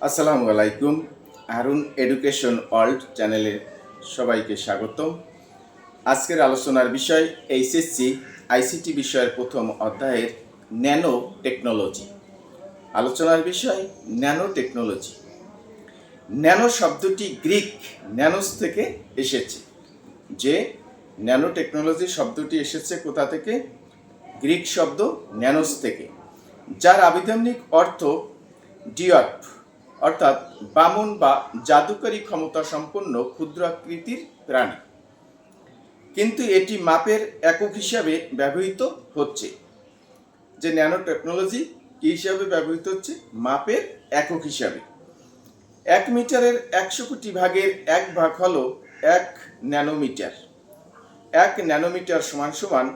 আসসালামু আলাইকুম। Harun education world চ্যানেলে সবাইকে স্বাগতম। আজকের আলোচনার বিষয় এইচএসসি আইসিটি বিষয়ের প্রথম অধ্যায়ের ন্যানো টেকনোলজি। আলোচনার বিষয় ন্যানো টেকনোলজি। ন্যানো শব্দটি গ্রিক ন্যানোস থেকে এসেছে। যে ন্যানো টেকনোলজি শব্দটি এসেছে কোথা থেকে? গ্রিক শব্দ ন্যানোস থেকে, যার আবিধানিক অর্থ ডিওর্ফ, অর্থাৎ বামন বা জাদুকরী ক্ষমতা সম্পন্ন ক্ষুদ্র আকৃতির প্রাণী। কিন্তু এটি মাপের একক হিসাবে ব্যবহৃত হচ্ছে। যে ন্যানো টেকনোলজি কি হিসাবে ব্যবহৃত হচ্ছে? মাপের একক হিসাবে। 1 মিটারের 100 কোটি ভাগের 1 ভাগ হলো 1 ন্যানোমিটার। 1 ন্যানোমিটার সমান সমান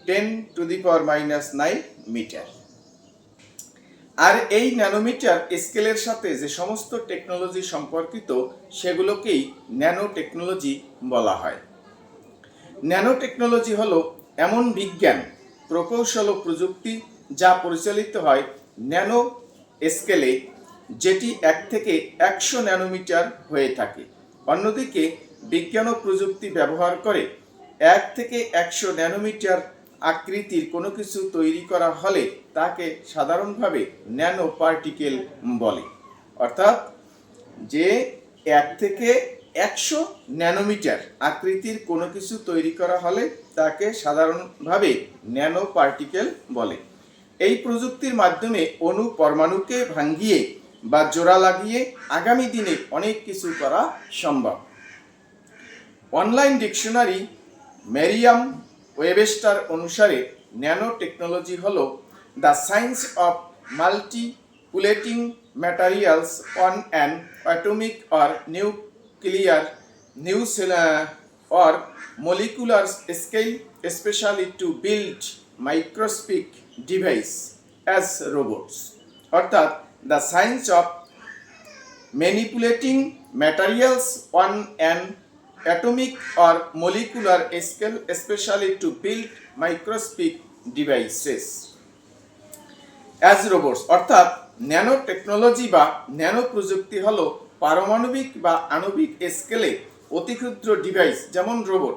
10⁻⁹ মিটার। আর এই ন্যানোমিটার স্কেলের সাথে যে সমস্ত টেকনোলজি সম্পর্কিত সেগুলোকেই ন্যানো টেকনোলজি বলা হয়। ন্যানো টেকনোলজি হলো এমন বিজ্ঞান, প্রকৌশল ও প্রযুক্তি যা পরিচালিত হয় ন্যানো স্কেলে, যেটি 1 থেকে 100 ন্যানোমিটার হয়ে থাকে। অন্যদিকে বিজ্ঞান ও প্রযুক্তি ব্যবহার করে 1 থেকে 100 ন্যানোমিটার আকৃতির কোনো কিছু তৈরি করা হলে তাকে সাধারণভাবে ন্যানো পার্টিকেল বলে। অর্থাৎ যে 1 থেকে 100 ন্যানোমিটার আকৃতির কোনো কিছু তৈরি করা হলে তাকে সাধারণভাবে ন্যানো পার্টিকেল বলে। এই প্রযুক্তির মাধ্যমে অণু পরমাণুকে ভাঙিয়ে বা জোড়া লাগিয়ে আগামী দিনে অনেক কিছু করা সম্ভব। অনলাইন ডিকশনারি মেরিয়াম ওয়েবস্টার অনুসারে ন্যানো টেকনোলজি হলো the science of manipulating materials on an atomic or nuclear or molecular scale, especially to build microscopic device as robots. অর্থাৎ the science of manipulating materials on an atomic or molecular scale, especially to build microscopic devices as robots. অর্থাৎ nano technology বা nano প্রযুক্তি হলো পারমাণবিক বা আণবিক স্কেলে অতি ক্ষুদ্র ডিভাইস যেমন রোবট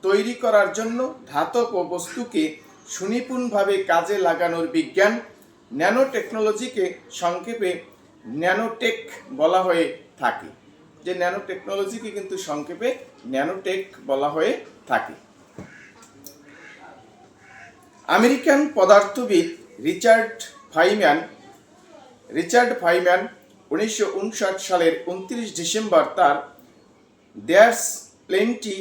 তৈরি করার জন্য ধাতব ও বস্তুকে সুনিপুণভাবে কাজে লাগানোর বিজ্ঞান। ন্যানো টেকনোলজিকে সংক্ষেপে ন্যানোটেক বলা হয়ে থাকে। যে ন্যানো টেকনোলজিকে কিন্তু সংক্ষেপে ন্যানোটেক বলা হয়ে থাকে। আমেরিকান পদার্থবিদ রিচার্ড ফাইম্যান 1959 সালের 29 ডিসেম্বর তার there's plenty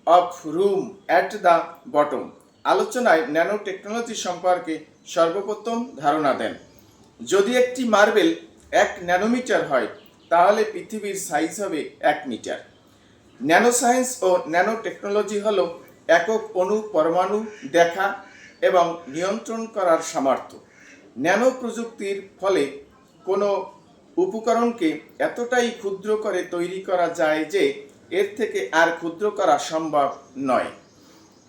of room at the bottom আলোচনায় ন্যানো টেকনোলজি সম্পর্কে সর্বপ্রথম ধারণা দেন। যদি একটি মার্বেল 1 ন্যানোমিটার হয় তাহলে পৃথিবীর সাইজ হবে 1 মিটার। ন্যানো সায়েন্স ও ন্যানো টেকনোলজি হলো একক অণু পরমাণু দেখা এবং নিয়ন্ত্রণ করার সামর্থ্য। ন্যানো প্রযুক্তির ফলে কোনো উপকরণকে এতটাই ক্ষুদ্র করে তৈরি করা যায় যে এর থেকে আর ক্ষুদ্র করা সম্ভব নয়।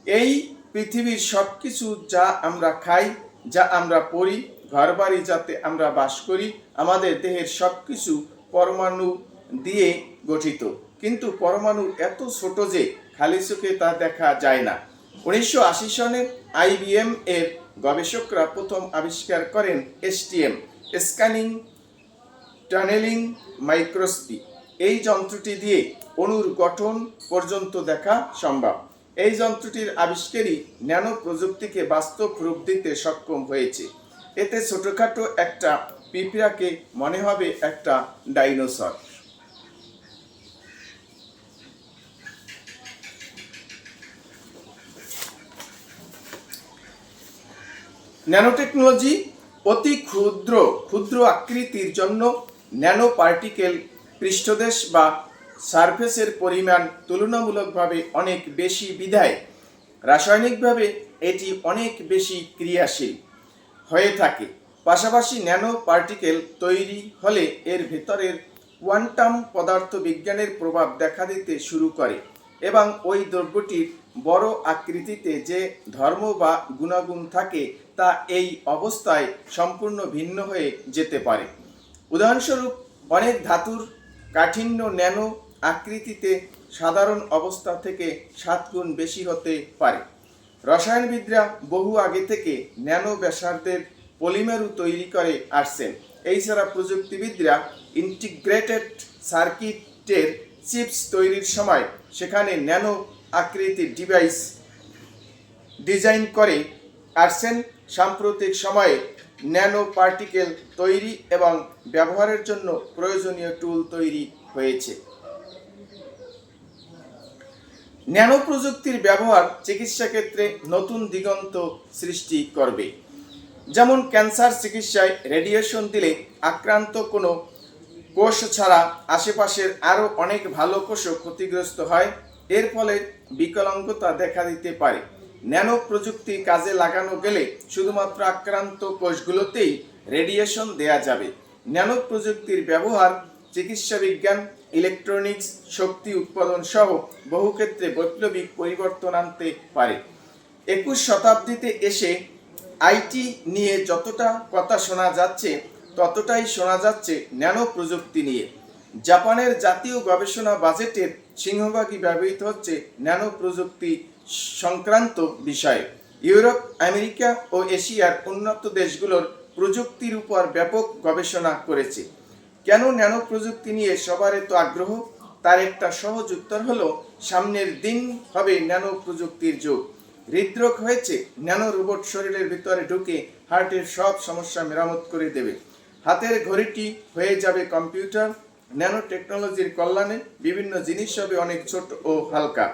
এই পৃথিবীর সব কিছু যা আমরা খাই, যা আমরা পড়ি, ঘরবাড়ি যাতে আমরা বাস করি, আমাদের দেহের সব কিছু পরমাণু দিয়ে গঠিত। কিন্তু পরমাণু এত ছোট যে খালি চোখে তা দেখা যায় না। 1980 সনে IBM এর গবেষকরা প্রথম আবিষ্কার করেন STM, স্ক্যানিং টানেলিং মাইক্রোস্কোপি। এই যন্ত্রটি দিয়ে অণুর গঠন পর্যন্ত দেখা সম্ভব। এই যন্ত্রটির আবিষ্কারই ন্যানো প্রযুক্তিকে বাস্তব রূপ দিতে সক্ষম হয়েছে। এতে ছোটখাটো একটা পিঁপড়াকে মনে হবে একটা ডাইনোসর। ন্যানো টেকনোলজি অতি ক্ষুদ্র আকৃতির জন্য ন্যানো পার্টিকেল পৃষ্ঠদেশ বা সারফেসের পরিমাণ তুলনামূলকভাবে অনেক বেশি বিধায় রাসায়নিকভাবে এটি অনেক বেশি ক্রিয়াশীল হয়ে থাকে। পাশাপাশি ন্যানো পার্টিকেল তৈরি হলে এর ভেতরের কোয়ান্টাম পদার্থবিজ্ঞানের প্রভাব দেখা দিতে শুরু করে এবং ওই দ্রব্যটির বড় আকৃতিতে যে ধর্ম বা গুণাগুণ থাকে তা এই অবস্থায় সম্পূর্ণ ভিন্ন হয়ে যেতে পারে। উদাহরণস্বরূপ অনেক ধাতুর কাঠিন্য ন্যানো আকৃতিতে সাধারণ অবস্থা থেকে 7 গুণ বেশি হতে পারে। রসায়নবিদরা বহু আগে থেকে ন্যানো ব্যাসার্ধের পলিমারও তৈরি করে আসছেন। এছাড়া প্রযুক্তিবিদরা ইন্টিগ্রেটেড সার্কিটের চিপস তৈরির সময় সেখানে ন্যানো আকৃতির ডিভাইস ডিজাইন করে আসছেন। সাম্প্রতিক সময়ে ন্যানো পার্টিকেল তৈরি এবং ব্যবহারের জন্য প্রয়োজনীয় টুল তৈরি হয়েছে। ন্যানো প্রযুক্তির ব্যবহার চিকিৎসা ক্ষেত্রে নতুন দিগন্ত সৃষ্টি করবে। যেমন ক্যান্সার চিকিৎসায় রেডিয়েশন দিলে আক্রান্ত কোনো কোষ ছাড়া আশেপাশের আরও অনেক ভালো কোষও ক্ষতিগ্রস্ত হয়, এর ফলে বিকলাঙ্গতা দেখা দিতে পারে। ন্যানো প্রযুক্তি কাজে লাগানো গেলে শুধুমাত্র আক্রান্ত কোষগুলোতেই রেডিয়েশন দেয়া যাবে। ন্যানো প্রযুক্তির ব্যবহার চিকিৎসা বিজ্ঞান, ইলেকট্রনিক্স, শক্তি উৎপাদন সহ বহু ক্ষেত্রে বৈপ্লবিক পরিবর্তন আনতে পারে। 21 শতাব্দীতে এসে আইটি নিয়ে যতটা কথা শোনা যাচ্ছে ততটাই শোনা যাচ্ছে ন্যানো প্রযুক্তি নিয়ে। জাপানের জাতীয় গবেষণা বাজেটের সিংহভাগই ব্যবহৃত হচ্ছে ন্যানো প্রযুক্তি সংক্রান্ত বিষয়ে। ইউরোপ, আমেরিকা ও এশিয়ার উন্নত দেশগুলোর প্রযুক্তির উপর ব্যাপক গবেষণা করেছে। কেন ন্যানো প্রযুক্তি নিয়ে সবার এত আগ্রহ? তার একটা সহজ উত্তর হলো, সামনের দিন হবে ন্যানো প্রযুক্তির যুগ। হৃদরোগ হয়েছে, ন্যানো রোবট শরীরের ভিতরে ঢুকে হার্টের সব সমস্যা মেরামত করে দেবে। হাতের ঘড়িটি হয়ে যাবে কম্পিউটার। ন্যানো টেকনোলজির কল্যাণে বিভিন্ন জিনিস হবে অনেক ছোট ও হালকা।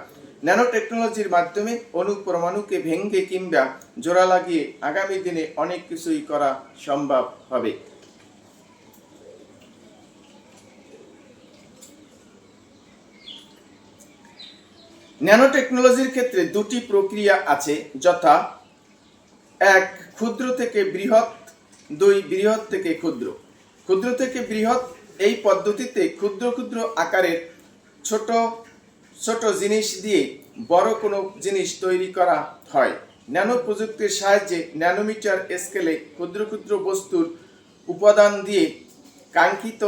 ন্যানো টেকনোলজির মাধ্যমে অণু পরমাণুকে ভেঙে কিংবা জোড়া লাগিয়ে আগামী দিনে অনেক কিছুই করা সম্ভব হবে। ন্যানো টেকনোলজির ক্ষেত্রে দুটি প্রক্রিয়া আছে, যথা 1 ক্ষুদ্র থেকে বৃহৎ, 2 বৃহৎ থেকে ক্ষুদ্র। ক্ষুদ্র থেকে বৃহৎ এই পদ্ধতিতে ক্ষুদ্র ক্ষুদ্র আকারের ছোট ছোট জিনিস দিয়ে বড় কোনো জিনিস তৈরি করা হয়। ন্যানো প্রযুক্তির সাহায্যে ন্যানোমিটার স্কেলে ক্ষুদ্র ক্ষুদ্র বস্তুর উপাদান দিয়ে কাঙ্ক্ষিত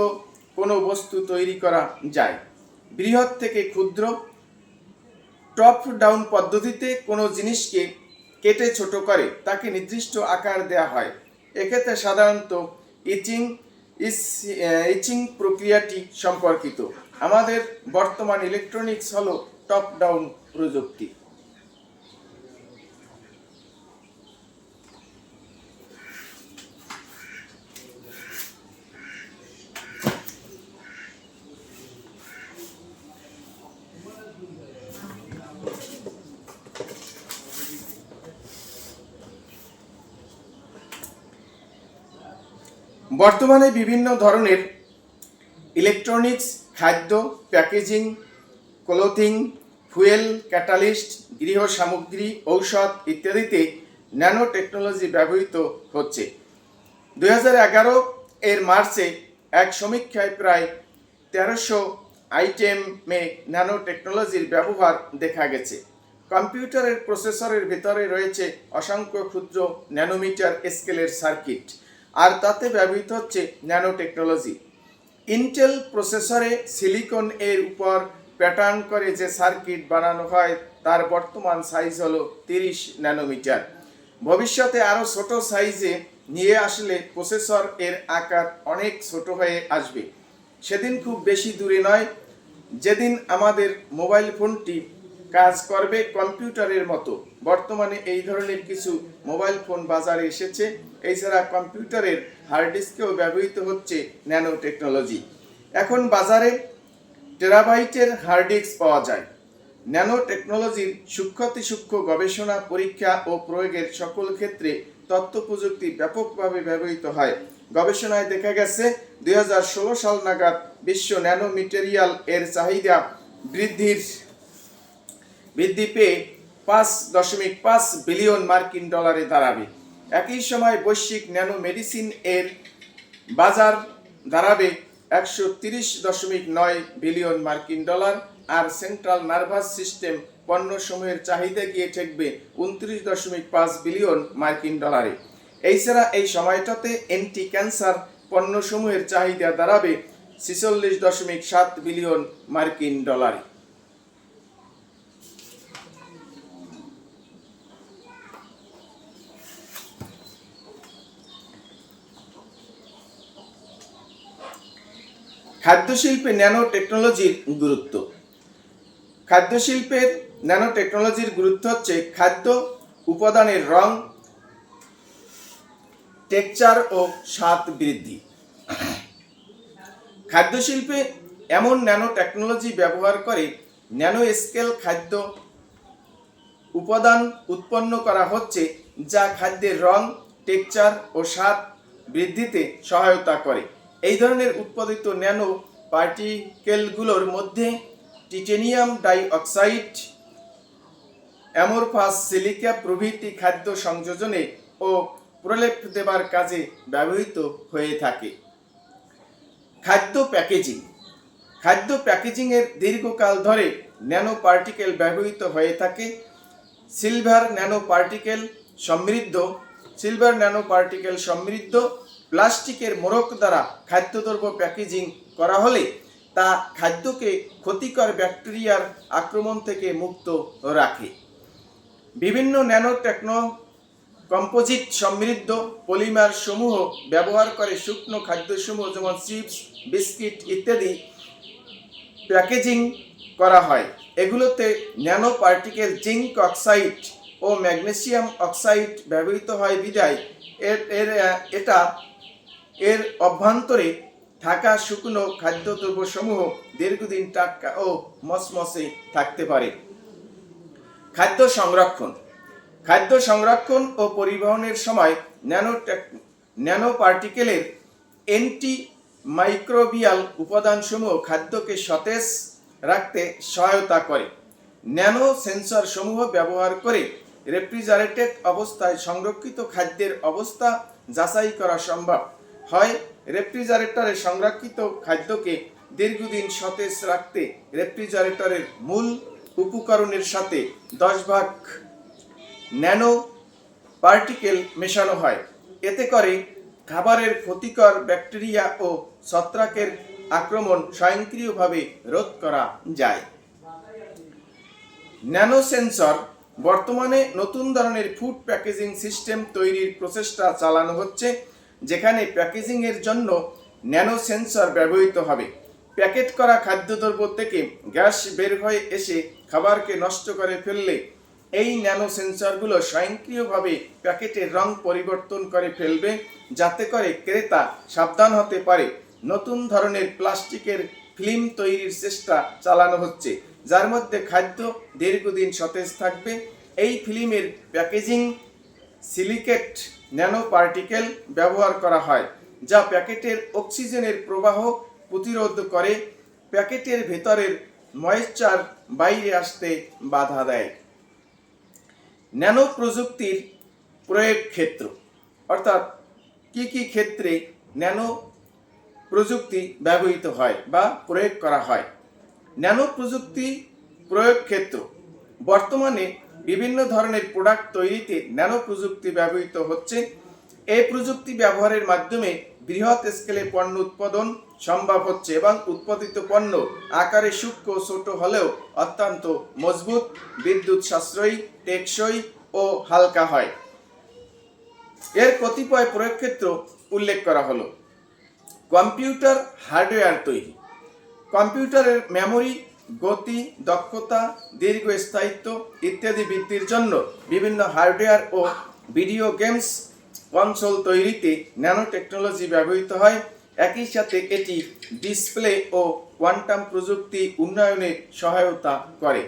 কোনো বস্তু তৈরি করা যায়। বৃহৎ থেকে ক্ষুদ্র টপ ডাউন পদ্ধতিতে কোনো জিনিসকে কেটে ছোট করে তাকে নির্দিষ্ট আকার দেওয়া হয়। এক্ষেত্রে সাধারণত ইচিং প্রক্রিয়াটি সম্পর্কিত। আমাদের বর্তমান ইলেকট্রনিক্স হলো টপ ডাউন প্রযুক্তি। বর্তমানে বিভিন্ন ধরনের ইলেকট্রনিক্স, খাদ্য, প্যাকেজিং, ক্লোথিং, ফুয়েল, ক্যাটালিস্ট, গৃহ সামগ্রী, ঔষধ ইত্যাদিতে ন্যানো টেকনোলজি ব্যবহৃত হচ্ছে। 2011 এর মার্চে এক সমীক্ষায় প্রায় 1300 আইটেমে ন্যানো টেকনোলজির ব্যবহার দেখা গেছে। কম্পিউটারের প্রসেসরের ভিতরে রয়েছে অসংখ্য ক্ষুদ্র ন্যানোমিটার স্কেলের সার্কিট, আর তাতে ব্যবহৃত হচ্ছে ন্যানো টেকনোলজি। ইন্টেল প্রসেসরে সিলিকন এর উপর প্যাটার্ন করে যে সার্কিট বানানো হয় তার বর্তমান সাইজ হলো 30 ন্যানোমিটার। ভবিষ্যতে আরও ছোট সাইজে নিয়ে আসলে প্রসেসর এর আকার অনেক ছোট হয়ে আসবে। সেদিন খুব বেশি দূরে নয় যেদিন আমাদের মোবাইল ফোনটি কাজ করবে কম্পিউটারের মতো। বর্তমানে এই ধরনের কিছু মোবাইল ফোন বাজারে এসেছে। এছাড়া কম্পিউটারের হার্ড ডিস্কেও ব্যবহৃত হচ্ছে ন্যানো টেকনোলজি। এখন বাজারে টেরাবাইটের হার্ড ডিস্ক পাওয়া যায়। ন্যানো টেকনোলজির সূক্ষ্মাতিসূক্ষ্ম গবেষণা, পরীক্ষা ও প্রয়োগের সকল ক্ষেত্রে তথ্য প্রযুক্তি ব্যাপকভাবে ব্যবহৃত হয়। গবেষণায় দেখা গেছে 2016 সাল নাগাদ বিশ্ব ন্যানো মেটেরিয়াল এর চাহিদা বৃদ্ধি পেয়ে 5.5 বিলিয়ন মার্কিন ডলারে দাঁড়াবে। একই সময় বৈশ্বিক ন্যানো মেডিসিন এর বাজার দাঁড়াবে 130.9 বিলিয়ন মার্কিন ডলার, আর সেন্ট্রাল নার্ভাস সিস্টেম পণ্যসমূহের চাহিদা গিয়ে ঠেকবে 29.5 বিলিয়ন মার্কিন ডলারে। এছাড়া এই সময়টাতে অ্যান্টি ক্যান্সার পণ্যসমূহের চাহিদা দাঁড়াবে 46.7 বিলিয়ন মার্কিন ডলারে। খাদ্যশিল্পে ন্যানো টেকনোলজির গুরুত্ব। খাদ্যশিল্পের ন্যানো টেকনোলজির গুরুত্ব হচ্ছে খাদ্য উপাদানের রং, টেক্সচার ও স্বাদ বৃদ্ধি। খাদ্যশিল্পে এমন ন্যানো টেকনোলজি ব্যবহার করে ন্যানো স্কেল খাদ্য উপাদান উৎপন্ন করা হচ্ছে, যা খাদ্যের রং, টেক্সচার ও স্বাদ বৃদ্ধিতে সহায়তা করে। এই ধরনের উৎপাদিত ন্যানো পার্টিকেলগুলোর মধ্যে টাইটানিয়াম ডাই অক্সাইড, অ্যামোরফাস সিলিকা প্রভৃতি খাদ্য সংযোজনে ও প্রলেপ দেবার কাজে ব্যবহৃত হয়ে থাকে। খাদ্য প্যাকেজিং। খাদ্য প্যাকেজিংয়ের দীর্ঘকাল ধরে ন্যানো পার্টিকেল ব্যবহৃত হয়ে থাকে। সিলভার ন্যানো পার্টিকেল সমৃদ্ধ প্লাস্টিকের মোড়ক দ্বারা খাদ্যদ্রব্য প্যাকেজিং করা হলে তা খাদ্যকে ক্ষতিকর ব্যাকটেরিয়ার আক্রমণ থেকে মুক্ত রাখে। বিভিন্ন ন্যানো কম্পোজিট সমৃদ্ধ পলিমার সমূহ ব্যবহার করে শুকনো খাদ্যসমূহ যেমন চিপস, বিস্কিট ইত্যাদি প্যাকেজিং করা হয়। এগুলোতে ন্যানো পার্টিকেল জিঙ্ক অক্সাইড ও ম্যাগনেসিয়াম অক্সাইড ব্যবহৃত হয় বিধায় এর অভ্যন্তরে থাকা শুকনো খাদ্যদ্রব্যসমূহ দীর্ঘদিন টাটকা ও মসমসে থাকতে পারে। খাদ্য সংরক্ষণ ও পরিবহনের সময় ন্যানো পার্টিকেলের অ্যান্টি মাইক্রোবিয়াল উপাদানসমূহ খাদ্যকে সতেজ রাখতে সহায়তা করে। ন্যানো সেন্সর সমূহ ব্যবহার করে রেফ্রিজারেটেড অবস্থায় সংরক্ষিত খাদ্যের অবস্থা যাচাই করা সম্ভব হয়। রেফ্রিজারেটরে সংরক্ষিত খাদ্যকে দীর্ঘদিন সতেজ রাখতে রেফ্রিজারেটরের মূল উপকরণের সাথে 10 ভাগ ন্যানো পার্টিকেল মেশানো হয়। এতে করে খাবারের ক্ষতিকর ব্যাকটেরিয়া ও ছত্রাকের আক্রমণ স্বয়ংক্রিয়ভাবে রোধ করা যায়। Nano sensor. বর্তমানে নতুন ধরনের ফুড প্যাকেজিং সিস্টেম তৈরির প্রচেষ্টা চালানো হচ্ছে, যেখানে প্যাকেজিংয়ের জন্য ন্যানো সেন্সর ব্যবহৃত হবে। প্যাকেট করা খাদ্যদ্রব্য থেকে গ্যাস বের হয়ে এসে খাবারকে নষ্ট করে ফেললে এই ন্যানো সেন্সরগুলো স্বয়ংক্রিয়ভাবে প্যাকেটের রং পরিবর্তন করে ফেলবে, যাতে করে ক্রেতা সাবধান হতে পারে। নতুন ধরনের প্লাস্টিকের ফিল্ম তৈরির চেষ্টা চালানো হচ্ছে, যার মধ্যে খাদ্য দীর্ঘদিন সতেজ থাকবে। এই ফিল্মের প্যাকেজিং সিলিকেট ন্যানো পার্টিকেল ব্যবহার করা হয়, যা প্যাকেটের অক্সিজেনের প্রবাহ প্রতিরোধ করে প্যাকেটের ভেতরের ময়েশ্চার বাইরে আসতে বাধা দেয়। ন্যানো প্রযুক্তির প্রয়োগ ক্ষেত্র, অর্থাৎ কি কি ক্ষেত্রে ন্যানো প্রযুক্তি ব্যবহৃত হয় বা প্রয়োগ করা হয়। ন্যানো প্রযুক্তি প্রয়োগ ক্ষেত্র। বর্তমানে বিভিন্ন ধরনের প্রোডাক্ট তৈরিতে ন্যানো প্রযুক্তি ব্যবহৃত হচ্ছে। এই প্রযুক্তি ব্যবহারের মাধ্যমে বৃহৎ স্কেলে পণ্য উৎপাদন সম্ভব হচ্ছে এবং উৎপাদিত পণ্য আকারে সূক্ষ্ম ছোট হলেও অত্যন্ত মজবুত, বিদ্যুৎ সাশ্রয়ী, টেকসই ও হালকা হয়। এর কতিপয় প্রয়োগ ক্ষেত্র উল্লেখ করা হলো। কম্পিউটার হার্ডওয়্যার তৈরি। কম্পিউটারের মেমোরি, গতি, দক্ষতা, দীর্ঘস্থায়িত্ব ইত্যাদি বৃদ্ধির জন্য বিভিন্ন হার্ডওয়্যার ও ভিডিও গেমস কনসোল তৈরিতে ন্যানো টেকনোলজি ব্যবহৃত হয়। একই সাথে এটি ডিসপ্লে ও কোয়ান্টাম প্রযুক্তি উন্নয়নে সহায়তা করে।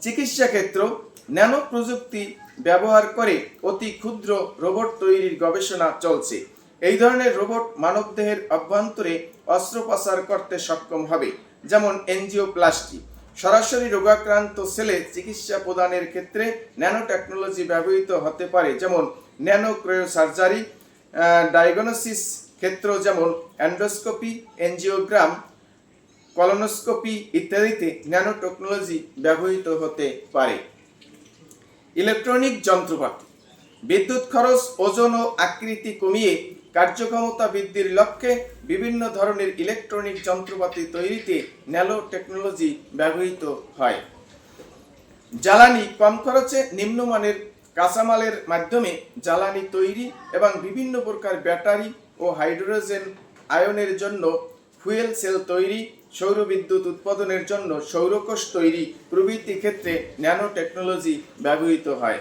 চিকিৎসা ক্ষেত্র। ন্যানো প্রযুক্তি ব্যবহার করে অতি ক্ষুদ্র রোবট তৈরির গবেষণা চলছে। এই ধরনের রোবট মানবদেহের অভ্যন্তরে অস্ত্রোপচার করতে সক্ষম হবে, যেমন এনজিওপ্লাস্টি। সরাসরি রোগাক্রান্ত সেলে চিকিৎসা প্রদানের ক্ষেত্রে ন্যানো টেকনোলজি ব্যবহৃত হতে পারে, যেমন ন্যানো ক্রায়োসার্জারি। ডায়াগনোসিস ক্ষেত্র যেমন এন্ডোস্কোপি, এনজিওগ্রাম, কলোনোস্কোপি ইত্যাদিতে ন্যানো টেকনোলজি ব্যবহৃত হতে পারে। ইলেকট্রনিক যন্ত্রপাতি। বিদ্যুৎ খরচ, ওজন ও আকৃতি কমিয়ে কার্যক্ষমতা বৃদ্ধির লক্ষ্যে বিভিন্ন ধরনের ইলেকট্রনিক যন্ত্রপাতি তৈরিতে ন্যানো টেকনোলজি ব্যবহৃত হয়। জ্বালানি কম খরচে নিম্নমানের কাঁচামালের মাধ্যমে জ্বালানি তৈরি এবং বিভিন্ন প্রকার ব্যাটারি ও হাইড্রোজেন আয়নের জন্য ফুয়েল সেল তৈরি, সৌর বিদ্যুৎ উৎপাদনের জন্য সৌরকোষ তৈরি প্রভৃতি ক্ষেত্রে ন্যানো টেকনোলজি ব্যবহৃত হয়।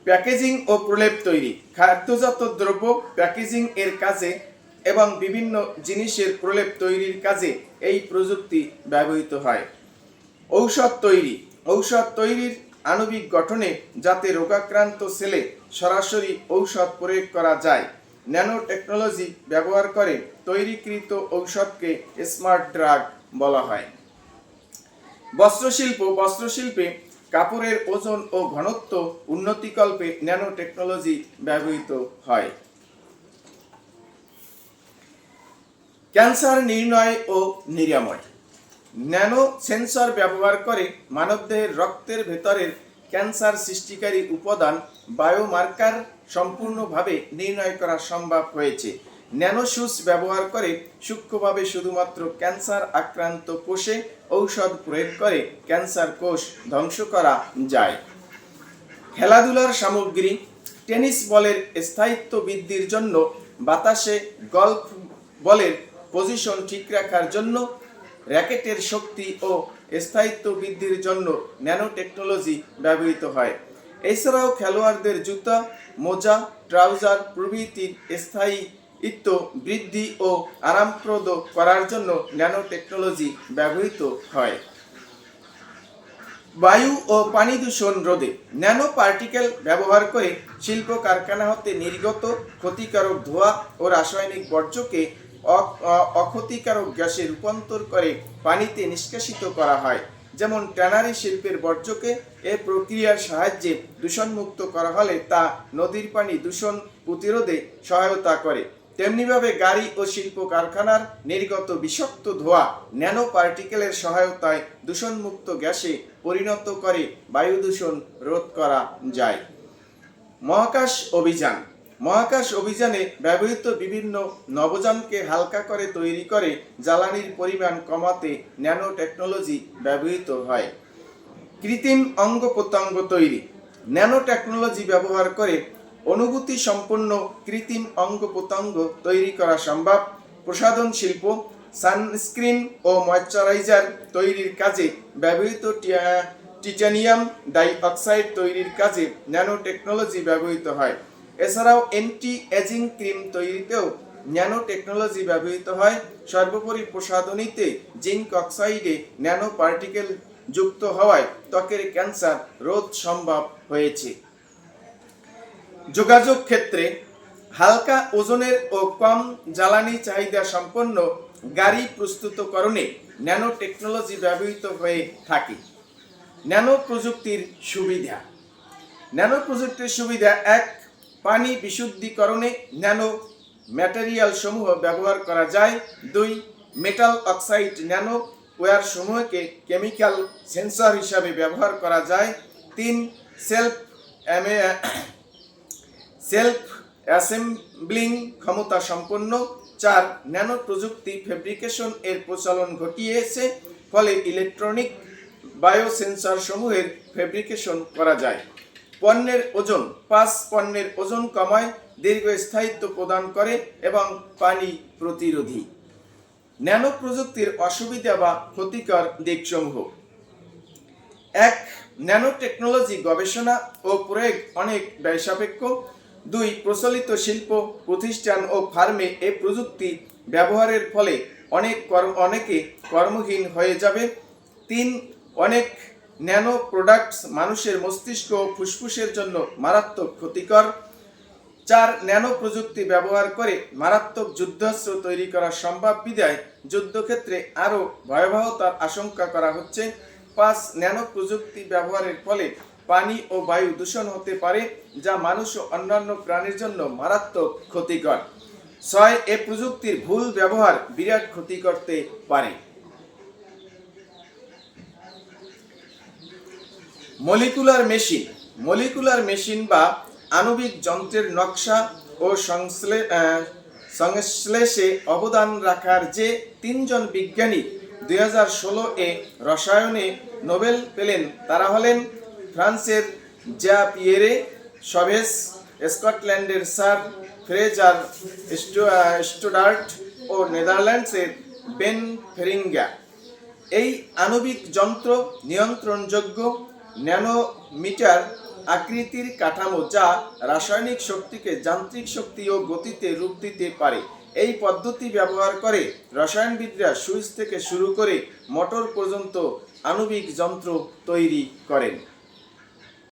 প্যাকেজিং ও প্রলেপ তৈরি, খাদ্যজাত দ্রব্য প্যাকেজিং এর কাজে এবং বিভিন্ন জিনিসের প্রলেপ তৈরির কাজে এই প্রযুক্তি ব্যবহৃত হয়। ঔষধ তৈরি, ঔষধ তৈরির আণবিক গঠনে যাতে রোগাক্রান্ত সেলে সরাসরি ঔষধ প্রয়োগ করা যায়, ন্যানো টেকনোলজি ব্যবহার করে তৈরিকৃত ঔষধকে স্মার্ট ড্রাগ বলা হয়। বস্ত্রশিল্প, বস্ত্রশিল্পে কাপড়ের ওজন ও ঘনত্ব উন্নতিকল্পে ন্যানো টেকনোলজি ব্যবহৃত হয়। ক্যান্সার নির্ণয় ও নিরাময়, ন্যানো সেন্সর ব্যবহার করে মানবদেহের রক্তের ভেতরের ক্যান্সার সৃষ্টিকারী উপাদান বায়োমার্কার সম্পূর্ণভাবে নির্ণয় করা সম্ভব হয়েছে। ন্যানোসুস ব্যবহার করে সূক্ষ্মভাবে শুধুমাত্র ক্যান্সার আক্রান্ত কোষে ঔষধ প্রয়োগ করে ক্যান্সার কোষ ধ্বংস করা যায়। খেলাধুলার সামগ্রী, টেনিস বলের স্থায়িত্ব বৃদ্ধির জন্য বাতাসে গল্ফ বলের পজিশন ঠিক রাখার জন্য র্যাকেটের শক্তি ও স্থায়িত্ব বৃদ্ধির জন্য ন্যানো টেকনোলজি ব্যবহৃত হয়। এছাড়াও খেলোয়াড়দের জুতা, মোজা, ট্রাউজার প্রভৃতির স্থায়িত্ব বৃদ্ধি ও আরামপ্রদ করার জন্য ন্যানো টেকনোলজি ব্যবহৃত হয়। বায়ু ও পানি দূষণ রোধে ন্যানো পার্টিকেল ব্যবহার করে শিল্প কারখানা হতে নির্গত ক্ষতিকারক ধোঁয়া ও রাসায়নিক বর্জ্যকে অক্ষতিকারক গ্যাসে রূপান্তর করে পানিতে নিষ্কাশিত করা হয়। যেমন ট্যানারি শিল্পের বর্জ্যকে এ প্রক্রিয়ার সাহায্যে দূষণমুক্ত করা হলে তা নদীর পানি দূষণ প্রতিরোধে সহায়তা করে। তেমনিভাবে গাড়ি ও শিল্প কারখানার নির্গত বিষাক্ত ধোঁয়া ন্যানো পার্টিকেলের সহায়তায় দূষণমুক্ত গ্যাসে পরিণত করে বায়ু দূষণ রোধ করা যায়। মহাকাশ অভিযান, মহাকাশ অভিযানে ব্যবহৃত বিভিন্ন নভোযানকে হালকা করে তৈরি করে জ্বালানির পরিমাণ কমাতে ন্যানো টেকনোলজি ব্যবহৃত হয়। কৃত্রিম অঙ্গ প্রত্যঙ্গ তৈরি, ন্যানো টেকনোলজি ব্যবহার করে অনুভূতি সম্পন্ন কৃত্রিম অঙ্গ প্রত্যঙ্গ তৈরি করা সম্ভব। প্রসাধন শিল্প, সানস্ক্রিন ও ময়শ্চারাইজার তৈরির কাজে ব্যবহৃত টাইটানিয়াম ডাই অক্সাইড তৈরির কাজে ন্যানো টেকনোলজি ব্যবহৃত হয়। এছাড়াও অ্যান্টি এজিং ক্রিম তৈরিতেও ন্যানো টেকনোলজি ব্যবহৃত হয়। সর্বোপরি প্রসাধনীতে জিঙ্ক অক্সাইডে ন্যানো পার্টিকেল যুক্ত হওয়ায় ত্বকের ক্যান্সার রোধ সম্ভব হয়েছে। যোগাযোগ ক্ষেত্রে হালকা ওজনের ও কম জ্বালানি চাহিদা সম্পন্ন গাড়ি প্রস্তুতকরণে ন্যানো টেকনোলজি ব্যবহৃত হয়ে থাকে। ন্যানো প্রযুক্তির সুবিধা, ন্যানো প্রযুক্তির সুবিধা: 1. পানি বিশুদ্ধীকরণে ন্যানো ম্যাটেরিয়াল সমূহ ব্যবহার করা যায়। 2. মেটাল অক্সাইড ন্যানো ওয়্যার সমূহকে কেমিক্যাল সেন্সর হিসাবে ব্যবহার করা যায়। 3. সেলফ অ্যাসেম্বলিং ক্ষমতা সম্পন্ন। 4. ন্যানো প্রযুক্তি ফেব্রিকেশন এর প্রচলন ঘটিয়েছে, ফলে ইলেকট্রনিক বায়োসেন্সর সমূহের ফেব্রিকেশন করা যায়। পণ্যের ওজন: 5. পণ্যের ওজন কমায়, দীর্ঘস্থায়িত্ব প্রদান করে এবং পানি প্রতিরোধী। ন্যানো প্রযুক্তির অসুবিধা বা ক্ষতিকর দিকসমূহ: 1. ন্যানো টেকনোলজি গবেষণা ও প্রয়োগ অনেক ব্যয়সাপেক্ষ। 2. প্রচলিত শিল্প প্রতিষ্ঠান ও ফার্মে এ প্রযুক্তি ব্যবহারের ফলে অনেকে কর্মহীন হয়ে যাবে। 3. অনেক ন্যানো প্রোডাক্টস মানুষের মস্তিষ্ক ও ফুসফুসের জন্য মারাত্মক ক্ষতিকর। 4. ন্যানো প্রযুক্তি ব্যবহার করে মারাত্মক যুদ্ধাস্ত্র তৈরি করা সম্ভব বিধায় যুদ্ধক্ষেত্রে আরও ভয়াবহতার আশঙ্কা করা হচ্ছে। 5. ন্যানো প্রযুক্তি ব্যবহারের ফলে পানি ও বায়ু দূষণ হতে পারে, যা মানুষ ও অন্যান্য প্রাণীর জন্য মারাত্মক ক্ষতিকর। 6. এ প্রযুক্তির ভুল ব্যবহার বিরাট ক্ষতি করতে পারে। মলিকুলার মেশিন, মলিকুলার মেশিন বা আণবিক যন্ত্রের নকশা ও সংশ্লেষে অবদান রাখার যে তিনজন বিজ্ঞানী 2016 এ রসায়নে নোবেল পেলেন তারা হলেন ফ্রান্সের জ্যা পিয়েরে সভেস, স্কটল্যান্ডের স্যার ফ্রেজার স্টুডার্ট ও নেদারল্যান্ডসের বেন ফেরিঙ্গা। এই আণবিক যন্ত্র নিয়ন্ত্রণযোগ্য ন্যানোমিটার আকৃতির কাঠামো যা রাসায়নিক শক্তিকে যান্ত্রিক শক্তি ও গতিতে রূপ দিতে পারে। এই পদ্ধতি ব্যবহার করে রসায়নবিদরা সুইচ থেকে শুরু করে মোটর পর্যন্ত আণবিক যন্ত্র তৈরি করেন।